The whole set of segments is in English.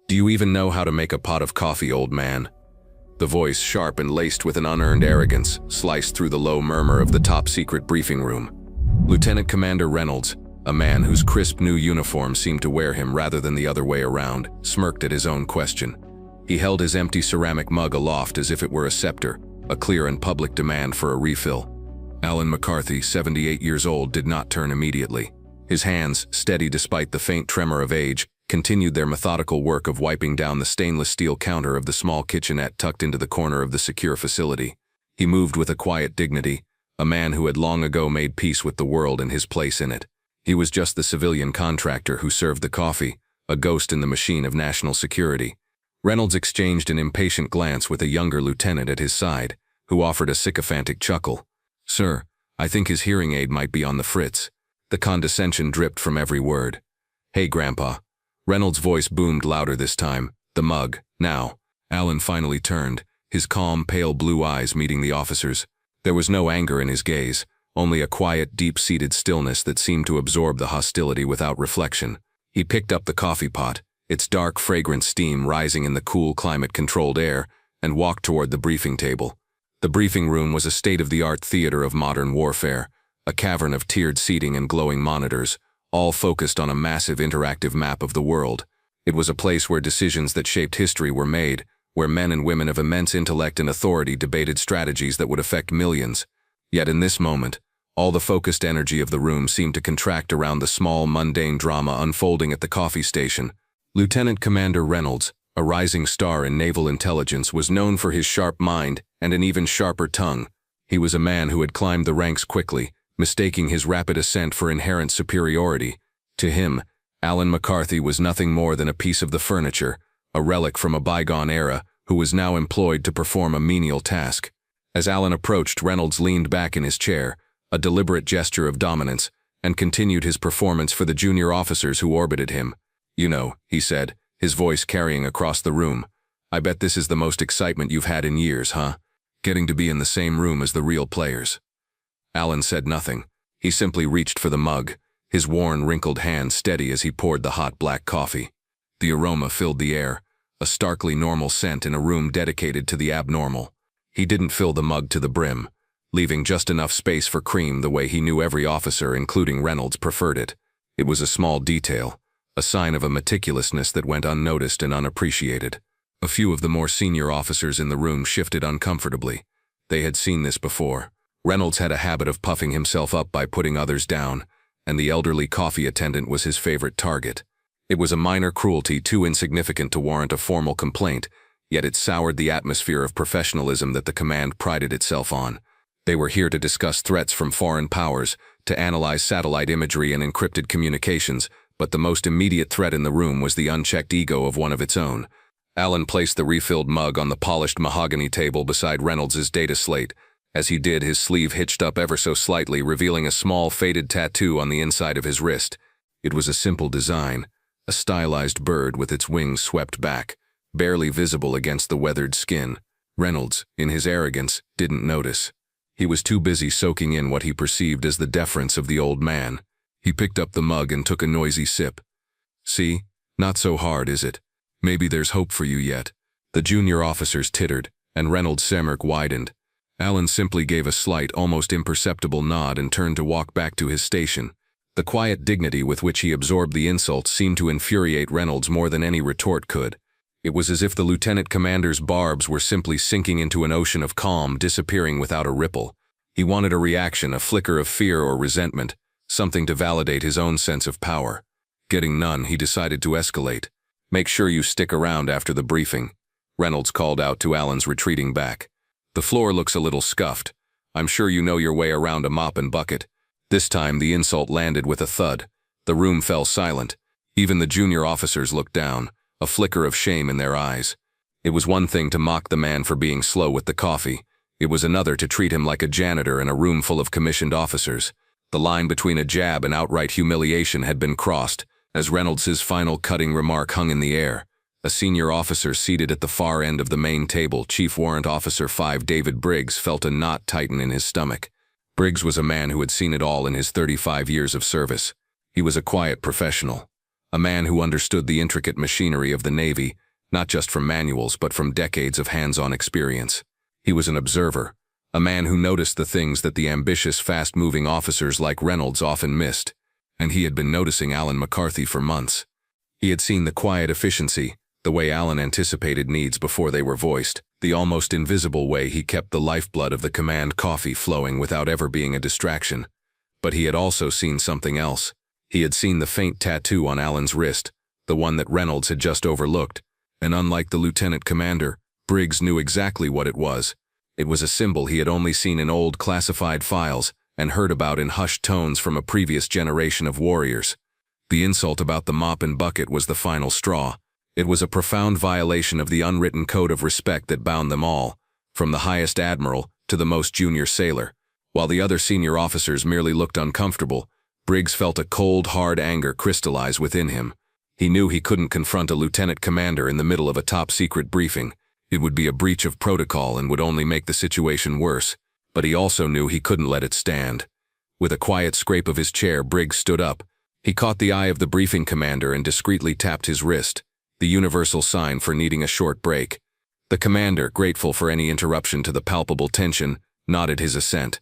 "Do you even know how to make a pot of coffee, old man?" The voice, sharp and laced with an unearned arrogance, sliced through the low murmur of the top-secret briefing room. Lieutenant Commander Reynolds, a man whose crisp new uniform seemed to wear him rather than the other way around, smirked at his own question. He held his empty ceramic mug aloft as if it were a scepter, a clear and public demand for a refill. Alan McCarthy, 78 years old, did not turn immediately. His hands, steady despite the faint tremor of age, continued their methodical work of wiping down the stainless steel counter of the small kitchenette tucked into the corner of the secure facility. He moved with a quiet dignity, a man who had long ago made peace with the world and his place in it. He was just the civilian contractor who served the coffee, a ghost in the machine of national security. Reynolds exchanged an impatient glance with a younger lieutenant at his side, who offered a sycophantic chuckle. "Sir, I think his hearing aid might be on the fritz." The condescension dripped from every word. "Hey, Grandpa." Reynolds' voice boomed louder this time. "The mug, now." Alan finally turned, his calm, pale blue eyes meeting the officer's. There was no anger in his gaze, only a quiet, deep-seated stillness that seemed to absorb the hostility without reflection. He picked up the coffee pot, its dark, fragrant steam rising in the cool, climate-controlled air, and walked toward the briefing table. The briefing room was a state-of-the-art theater of modern warfare, a cavern of tiered seating and glowing monitors, all focused on a massive interactive map of the world. It was a place where decisions that shaped history were made, where men and women of immense intellect and authority debated strategies that would affect millions. Yet in this moment, all the focused energy of the room seemed to contract around the small, mundane drama unfolding at the coffee station. Lieutenant Commander Reynolds, a rising star in naval intelligence, was known for his sharp mind and an even sharper tongue. He was a man who had climbed the ranks quickly, mistaking his rapid ascent for inherent superiority. To him, Alan McCarthy was nothing more than a piece of the furniture, a relic from a bygone era, who was now employed to perform a menial task. As Alan approached, Reynolds leaned back in his chair, a deliberate gesture of dominance, and continued his performance for the junior officers who orbited him. "You know," he said, his voice carrying across the room, "I bet this is the most excitement you've had in years, huh? Getting to be in the same room as the real players." Alan said nothing. He simply reached for the mug, his worn, wrinkled hand steady as he poured the hot black coffee. The aroma filled the air, a starkly normal scent in a room dedicated to the abnormal. He didn't fill the mug to the brim, leaving just enough space for cream the way he knew every officer, including Reynolds, preferred it. It was a small detail, a sign of a meticulousness that went unnoticed and unappreciated. A few of the more senior officers in the room shifted uncomfortably. They had seen this before. Reynolds had a habit of puffing himself up by putting others down, and the elderly coffee attendant was his favorite target. It was a minor cruelty too insignificant to warrant a formal complaint, yet it soured the atmosphere of professionalism that the command prided itself on. They were here to discuss threats from foreign powers, to analyze satellite imagery and encrypted communications, but the most immediate threat in the room was the unchecked ego of one of its own. Alan placed the refilled mug on the polished mahogany table beside Reynolds's data slate. As he did, his sleeve hitched up ever so slightly, revealing a small, faded tattoo on the inside of his wrist. It was a simple design, a stylized bird with its wings swept back, barely visible against the weathered skin. Reynolds, in his arrogance, didn't notice. He was too busy soaking in what he perceived as the deference of the old man. He picked up the mug and took a noisy sip. "See? Not so hard, is it? Maybe there's hope for you yet." The junior officers tittered, and Reynolds' smirk widened. Alan simply gave a slight, almost imperceptible nod and turned to walk back to his station. The quiet dignity with which he absorbed the insult seemed to infuriate Reynolds more than any retort could. It was as if the lieutenant commander's barbs were simply sinking into an ocean of calm, disappearing without a ripple. He wanted a reaction, a flicker of fear or resentment, something to validate his own sense of power. Getting none, he decided to escalate. "Make sure you stick around after the briefing," Reynolds called out to Alan's retreating back. "The floor looks a little scuffed. I'm sure you know your way around a mop and bucket." This time the insult landed with a thud. The room fell silent. Even the junior officers looked down, a flicker of shame in their eyes. It was one thing to mock the man for being slow with the coffee. It was another to treat him like a janitor in a room full of commissioned officers. The line between a jab and outright humiliation had been crossed, as Reynolds's final cutting remark hung in the air. A senior officer seated at the far end of the main table, Chief Warrant Officer 5 David Briggs, felt a knot tighten in his stomach. Briggs was a man who had seen it all in his 35 years of service. He was a quiet professional, A man who understood the intricate machinery of the Navy, not just from manuals but from decades of hands-on experience. He was an observer, a man who noticed the things that the ambitious, fast-moving officers like Reynolds often missed, and he had been noticing Alan McCarthy for months. He had seen the quiet efficiency, the way Alan anticipated needs before they were voiced, the almost invisible way he kept the lifeblood of the command coffee flowing without ever being a distraction. But he had also seen something else. He had seen the faint tattoo on Alan's wrist, the one that Reynolds had just overlooked, and unlike the lieutenant commander, Briggs knew exactly what it was. It was a symbol he had only seen in old classified files and heard about in hushed tones from a previous generation of warriors. The insult about the mop and bucket was the final straw. It was a profound violation of the unwritten code of respect that bound them all, from the highest admiral to the most junior sailor. While the other senior officers merely looked uncomfortable, Briggs felt a cold, hard anger crystallize within him. He knew he couldn't confront a lieutenant commander in the middle of a top-secret briefing. It would be a breach of protocol and would only make the situation worse, but he also knew he couldn't let it stand. With a quiet scrape of his chair, Briggs stood up. He caught the eye of the briefing commander and discreetly tapped his wrist, the universal sign for needing a short break. The commander, grateful for any interruption to the palpable tension, nodded his assent.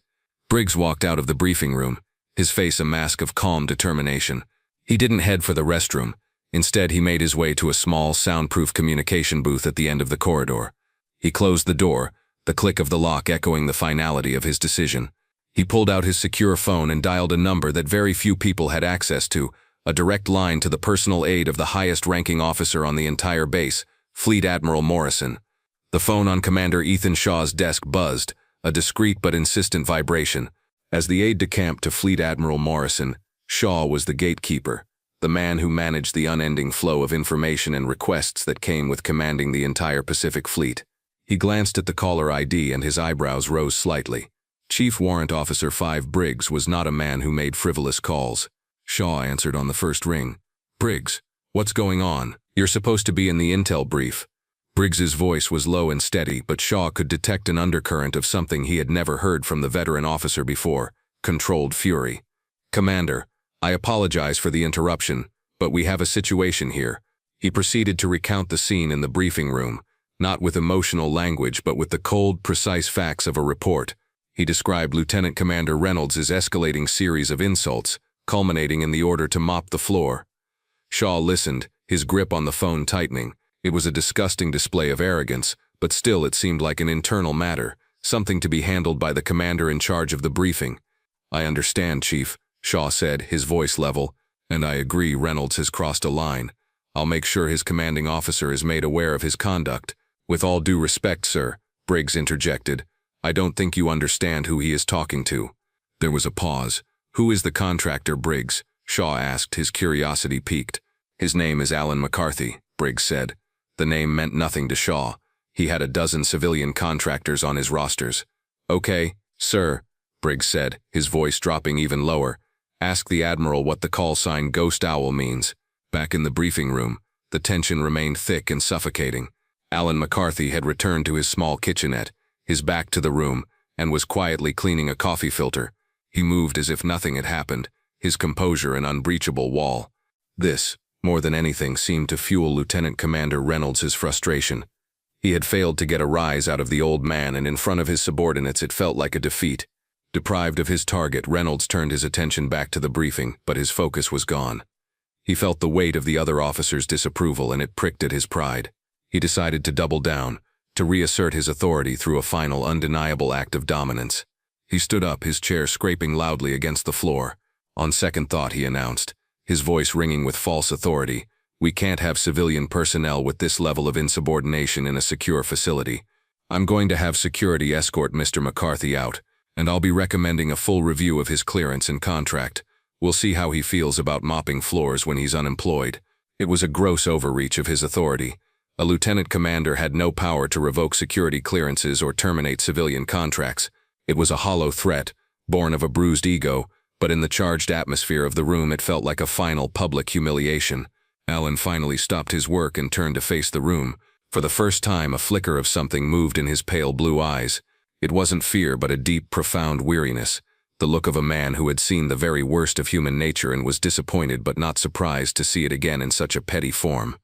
Briggs walked out of the briefing room, his face a mask of calm determination. He didn't head for the restroom. Instead, he made his way to a small, soundproof communication booth at the end of the corridor. He closed the door, the click of the lock echoing the finality of his decision. He pulled out his secure phone and dialed a number that very few people had access to, a direct line to the personal aid of the highest-ranking officer on the entire base, Fleet Admiral Morrison. The phone on Commander Ethan Shaw's desk buzzed, a discreet but insistent vibration. As the aide-de-camp to Fleet Admiral Morrison, Shaw was the gatekeeper, the man who managed the unending flow of information and requests that came with commanding the entire Pacific Fleet. He glanced at the caller ID and his eyebrows rose slightly. Chief Warrant Officer 5 Briggs was not a man who made frivolous calls. Shaw answered on the first ring. "Briggs, what's going on? You're supposed to be in the intel brief." Briggs's voice was low and steady, but Shaw could detect an undercurrent of something he had never heard from the veteran officer before: controlled fury. "Commander, I apologize for the interruption, but we have a situation here." He proceeded to recount the scene in the briefing room, not with emotional language but with the cold, precise facts of a report. He described Lieutenant Commander Reynolds' escalating series of insults, culminating in the order to mop the floor. Shaw listened, his grip on the phone tightening. It was a disgusting display of arrogance, but still it seemed like an internal matter, something to be handled by the commander in charge of the briefing. "I understand, Chief," Shaw said, his voice level, "and I agree Reynolds has crossed a line. I'll make sure his commanding officer is made aware of his conduct." "With all due respect, sir," Briggs interjected, "I don't think you understand who he is talking to." There was a pause. "Who is the contractor, Briggs?" Shaw asked, his curiosity piqued. "His name is Alan McCarthy," Briggs said. The name meant nothing to Shaw. He had a dozen civilian contractors on his rosters. "Okay, sir," Briggs said, his voice dropping even lower. "Ask the Admiral what the call sign Ghost Owl means." Back in the briefing room, the tension remained thick and suffocating. Alan McCarthy had returned to his small kitchenette, his back to the room, and was quietly cleaning a coffee filter. He moved as if nothing had happened, his composure an unbreachable wall. This, more than anything, seemed to fuel Lieutenant Commander Reynolds' frustration. He had failed to get a rise out of the old man, and in front of his subordinates it felt like a defeat. Deprived of his target, Reynolds turned his attention back to the briefing, but his focus was gone. He felt the weight of the other officers' disapproval, and it pricked at his pride. He decided to double down, to reassert his authority through a final, undeniable act of dominance. He stood up, his chair scraping loudly against the floor. "On second thought," he announced, his voice ringing with false authority, "we can't have civilian personnel with this level of insubordination in a secure facility. I'm going to have security escort Mr. McCarthy out, and I'll be recommending a full review of his clearance and contract. We'll see how he feels about mopping floors when he's unemployed." It was a gross overreach of his authority. A lieutenant commander had no power to revoke security clearances or terminate civilian contracts. It was a hollow threat, born of a bruised ego, but in the charged atmosphere of the room it felt like a final public humiliation. Alan finally stopped his work and turned to face the room. For the first time, a flicker of something moved in his pale blue eyes. It wasn't fear, but a deep, profound weariness. the look of a man who had seen the very worst of human nature and was disappointed but not surprised to see it again in such a petty form.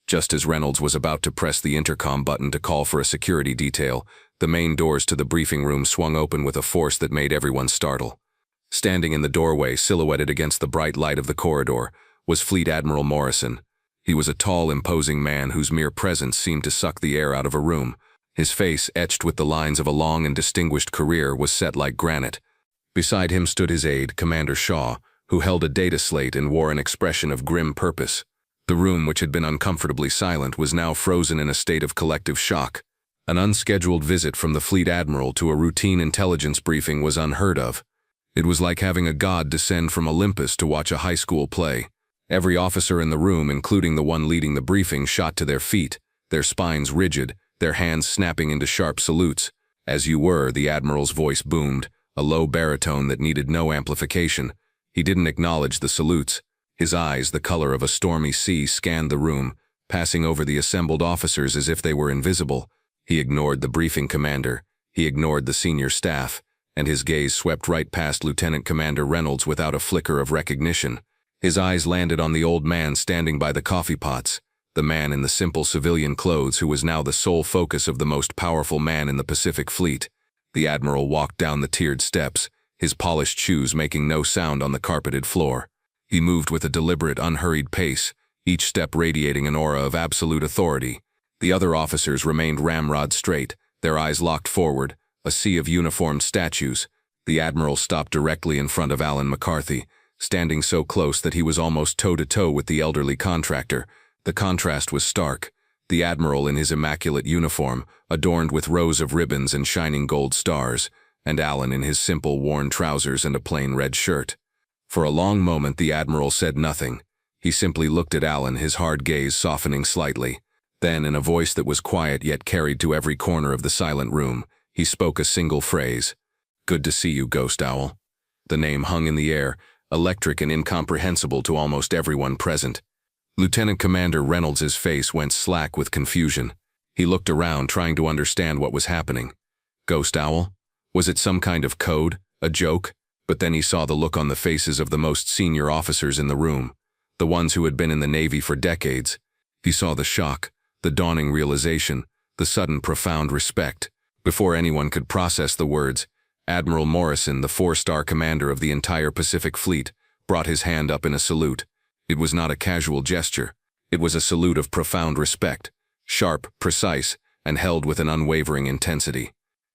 Just as Reynolds was about to press the intercom button to call for a security detail, the main doors to the briefing room swung open with a force that made everyone startle. Standing in the doorway, silhouetted against the bright light of the corridor, was Fleet Admiral Morrison. He was a tall, imposing man whose mere presence seemed to suck the air out of a room. His face, etched with the lines of a long and distinguished career, was set like granite. Beside him stood his aide, Commander Shaw, who held a data slate and wore an expression of grim purpose. The room, which had been uncomfortably silent, was now frozen in a state of collective shock. An unscheduled visit from the Fleet Admiral to a routine intelligence briefing was unheard of. It was like having a god descend from Olympus to watch a high school play. Every officer in the room, including the one leading the briefing, shot to their feet, their spines rigid, their hands snapping into sharp salutes. "As you were," the Admiral's voice boomed, a low baritone that needed no amplification. He didn't acknowledge the salutes. His eyes, the color of a stormy sea, scanned the room, passing over the assembled officers as if they were invisible. He ignored the briefing commander, he ignored the senior staff, and his gaze swept right past Lieutenant Commander Reynolds without a flicker of recognition. His eyes landed on the old man standing by the coffee pots, the man in the simple civilian clothes who was now the sole focus of the most powerful man in the Pacific Fleet. The Admiral walked down the tiered steps, his polished shoes making no sound on the carpeted floor. He moved with a deliberate, unhurried pace, each step radiating an aura of absolute authority. The other officers remained ramrod straight, their eyes locked forward, a sea of uniformed statues. The Admiral stopped directly in front of Alan McCarthy, standing so close that he was almost toe-to-toe with the elderly contractor. The contrast was stark. The Admiral in his immaculate uniform, adorned with rows of ribbons and shining gold stars, and Alan in his simple, worn trousers and a plain red shirt. For a long moment the Admiral said nothing. He simply looked at Alan, his hard gaze softening slightly. Then, in a voice that was quiet yet carried to every corner of the silent room, he spoke a single phrase. "Good to see you, Ghost Owl." The name hung in the air, electric and incomprehensible to almost everyone present. Lieutenant Commander Reynolds's face went slack with confusion. He looked around, trying to understand what was happening. Ghost Owl? Was it some kind of code? A joke? But then he saw the look on the faces of the most senior officers in the room, the ones who had been in the Navy for decades. He saw the shock, the dawning realization, the sudden profound respect. Before anyone could process the words, Admiral Morrison, the 4-star commander of the entire Pacific Fleet, brought his hand up in a salute. It was not a casual gesture. It was a salute of profound respect, sharp, precise, and held with an unwavering intensity.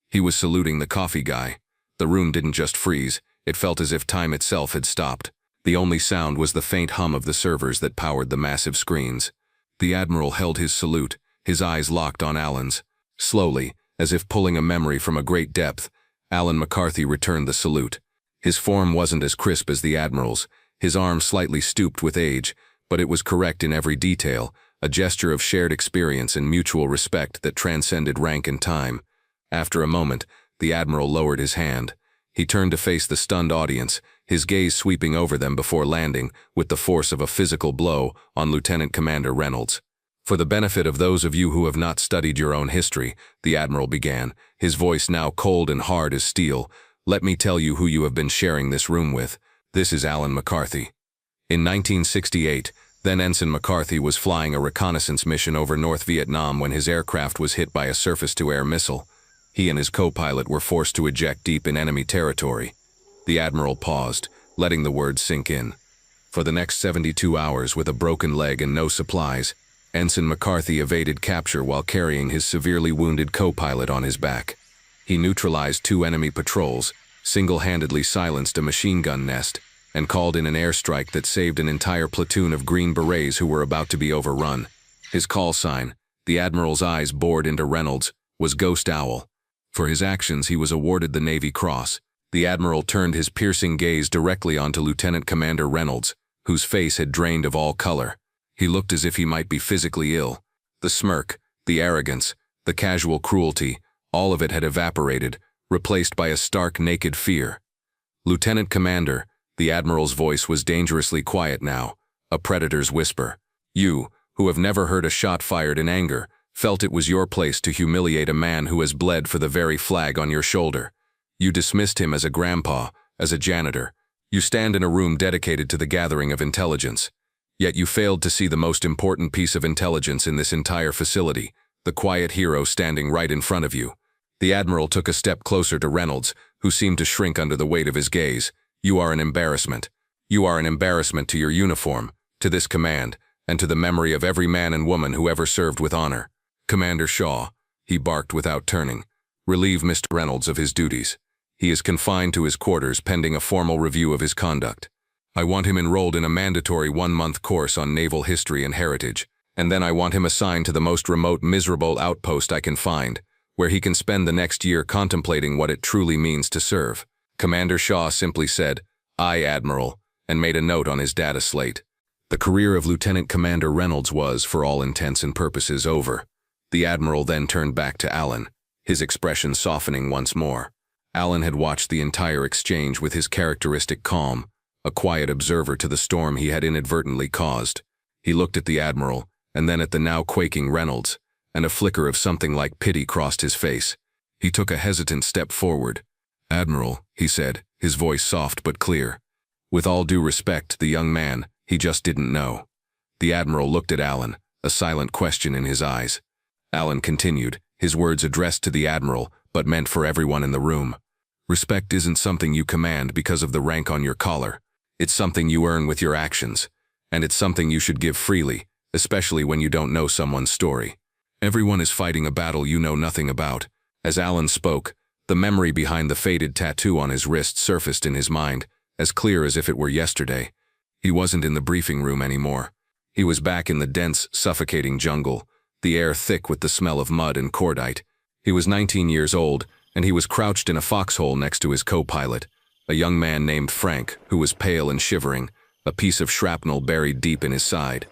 He was saluting the coffee guy. The room didn't just freeze. It felt as if time itself had stopped. The only sound was the faint hum of the servers that powered the massive screens. The Admiral held his salute, his eyes locked on Alan's. Slowly, as if pulling a memory from a great depth, Alan McCarthy returned the salute. His form wasn't as crisp as the Admiral's, his arm slightly stooped with age, but it was correct in every detail, a gesture of shared experience and mutual respect that transcended rank and time. After a moment, the Admiral lowered his hand. He turned to face the stunned audience, his gaze sweeping over them before landing, with the force of a physical blow, on Lieutenant Commander Reynolds. "For the benefit of those of you who have not studied your own history," the Admiral began, his voice now cold and hard as steel, "let me tell you who you have been sharing this room with. This is Alan McCarthy." In 1968, then Ensign McCarthy was flying a reconnaissance mission over North Vietnam when his aircraft was hit by a surface-to-air missile. He and his co-pilot were forced to eject deep in enemy territory. The Admiral paused, letting the words sink in. For the next 72 hours, with a broken leg and no supplies, Ensign McCarthy evaded capture while carrying his severely wounded co-pilot on his back. He neutralized 2 enemy patrols, single-handedly silenced a machine gun nest, and called in an airstrike that saved an entire platoon of Green Berets who were about to be overrun. His call sign, the Admiral's eyes bored into Reynolds, was Ghost Owl. For his actions, he was awarded the Navy Cross. The Admiral turned his piercing gaze directly onto Lieutenant Commander Reynolds, whose face had drained of all color. He looked as if he might be physically ill. The smirk, the arrogance, the casual cruelty, all of it had evaporated, replaced by a stark, naked fear. "Lieutenant Commander," the Admiral's voice was dangerously quiet now, a predator's whisper. "You, who have never heard a shot fired in anger, felt it was your place to humiliate a man who has bled for the very flag on your shoulder. You dismissed him as a grandpa, as a janitor. You stand in a room dedicated to the gathering of intelligence. Yet you failed to see the most important piece of intelligence in this entire facility, the quiet hero standing right in front of you. The Admiral took a step closer to Reynolds, who seemed to shrink under the weight of his gaze. You are an embarrassment. You are an embarrassment to your uniform, to this command, and to the memory of every man and woman who ever served with honor. Commander Shaw, he barked without turning, relieve Mr. Reynolds of his duties. He is confined to his quarters pending a formal review of his conduct. I want him enrolled in a mandatory 1-month course on naval history and heritage, and then I want him assigned to the most remote, miserable outpost I can find, where he can spend the next year contemplating what it truly means to serve. Commander Shaw simply said, "Aye, Admiral," and made a note on his data slate. The career of Lieutenant Commander Reynolds was, for all intents and purposes, over. The Admiral then turned back to Alan, his expression softening once more. Alan had watched the entire exchange with his characteristic calm, a quiet observer to the storm he had inadvertently caused. He looked at the Admiral, and then at the now quaking Reynolds, and a flicker of something like pity crossed his face. He took a hesitant step forward. "Admiral," he said, his voice soft but clear. With all due respect, the young man, he just didn't know. The Admiral looked at Alan, a silent question in his eyes. Alan continued, his words addressed to the Admiral, but meant for everyone in the room. "Respect isn't something you command because of the rank on your collar. It's something you earn with your actions, and it's something you should give freely, especially when you don't know someone's story. Everyone is fighting a battle you know nothing about." As Alan spoke, the memory behind the faded tattoo on his wrist surfaced in his mind, as clear as if it were yesterday. He wasn't in the briefing room anymore. He was back in the dense, suffocating jungle, the air thick with the smell of mud and cordite. He was 19 years old, and he was crouched in a foxhole next to his co-pilot, a young man named Frank, who was pale and shivering, a piece of shrapnel buried deep in his side.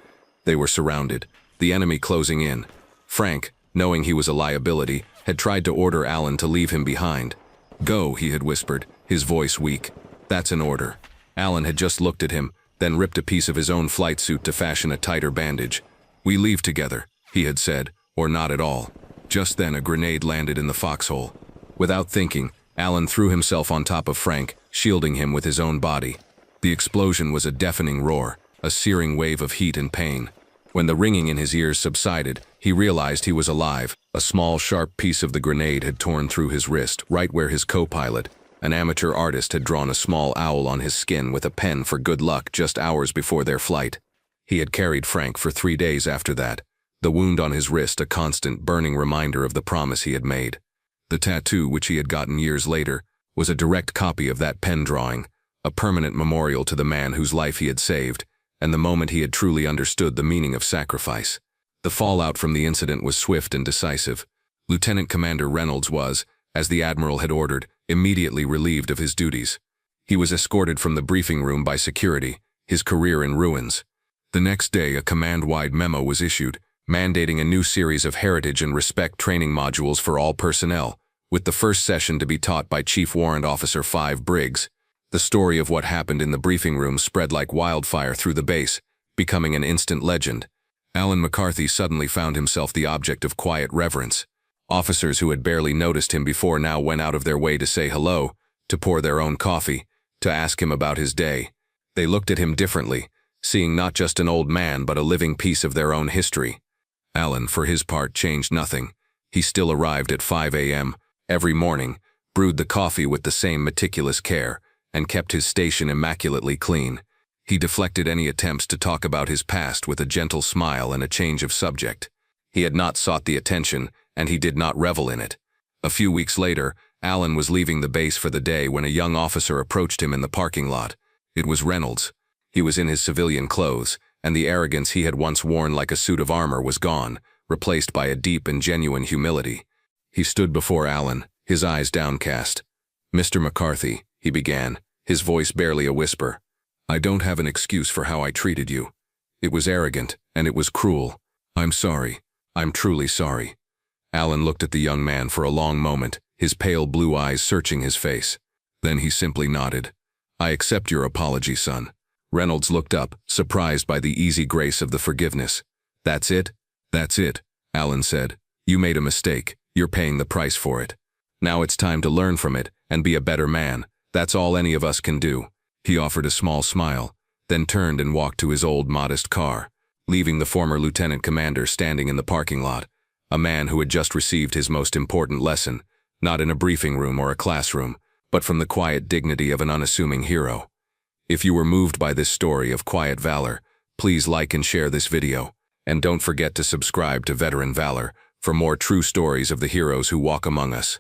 They were surrounded, the enemy closing in. Frank, knowing he was a liability, had tried to order Alan to leave him behind. "Go," he had whispered, his voice weak. "That's an order." Alan had just looked at him, then ripped a piece of his own flight suit to fashion a tighter bandage. "We leave together," he had said, "or not at all." Just then a grenade landed in the foxhole. Without thinking, Alan threw himself on top of Frank, shielding him with his own body. The explosion was a deafening roar, a searing wave of heat and pain. When the ringing in his ears subsided, he realized he was alive. A small, sharp piece of the grenade had torn through his wrist, right where his co-pilot, an amateur artist, had drawn a small owl on his skin with a pen for good luck just hours before their flight. He had carried Frank for 3 days after that, the wound on his wrist a constant burning reminder of the promise he had made. The tattoo, which he had gotten years later, was a direct copy of that pen drawing, a permanent memorial to the man whose life he had saved, and the moment he had truly understood the meaning of sacrifice. The fallout from the incident was swift and decisive. Lieutenant Commander Reynolds was, as the Admiral had ordered, immediately relieved of his duties. He was escorted from the briefing room by security, his career in ruins. The next day, a command-wide memo was issued, mandating a new series of heritage and respect training modules for all personnel, with the first session to be taught by Chief Warrant Officer 5 Briggs. The story of what happened in the briefing room spread like wildfire through the base, becoming an instant legend. Alan McCarthy suddenly found himself the object of quiet reverence. Officers who had barely noticed him before now went out of their way to say hello, to pour their own coffee, to ask him about his day. They looked at him differently, seeing not just an old man but a living piece of their own history. Alan, for his part, changed nothing. He still arrived at 5 a.m. every morning, brewed the coffee with the same meticulous care, and kept his station immaculately clean. He deflected any attempts to talk about his past with a gentle smile and a change of subject. He had not sought the attention, and he did not revel in it. A few weeks later, Alan was leaving the base for the day when a young officer approached him in the parking lot. It was Reynolds. He was in his civilian clothes, and the arrogance he had once worn like a suit of armor was gone, replaced by a deep and genuine humility. He stood before Alan, his eyes downcast. "Mr. McCarthy," he began, his voice barely a whisper, "I don't have an excuse for how I treated you. It was arrogant, and it was cruel. I'm sorry. I'm truly sorry." Alan looked at the young man for a long moment, his pale blue eyes searching his face. Then he simply nodded. "I accept your apology, son." Reynolds looked up, surprised by the easy grace of the forgiveness. "That's it?" "That's it," Alan said. "You made a mistake. You're paying the price for it. Now it's time to learn from it and be a better man, That's all any of us can do." He offered a small smile, then turned and walked to his old, modest car, leaving the former lieutenant commander standing in the parking lot, a man who had just received his most important lesson, not in a briefing room or a classroom, but from the quiet dignity of an unassuming hero. If you were moved by this story of quiet valor, please like and share this video, and don't forget to subscribe to Veteran Valor for more true stories of the heroes who walk among us.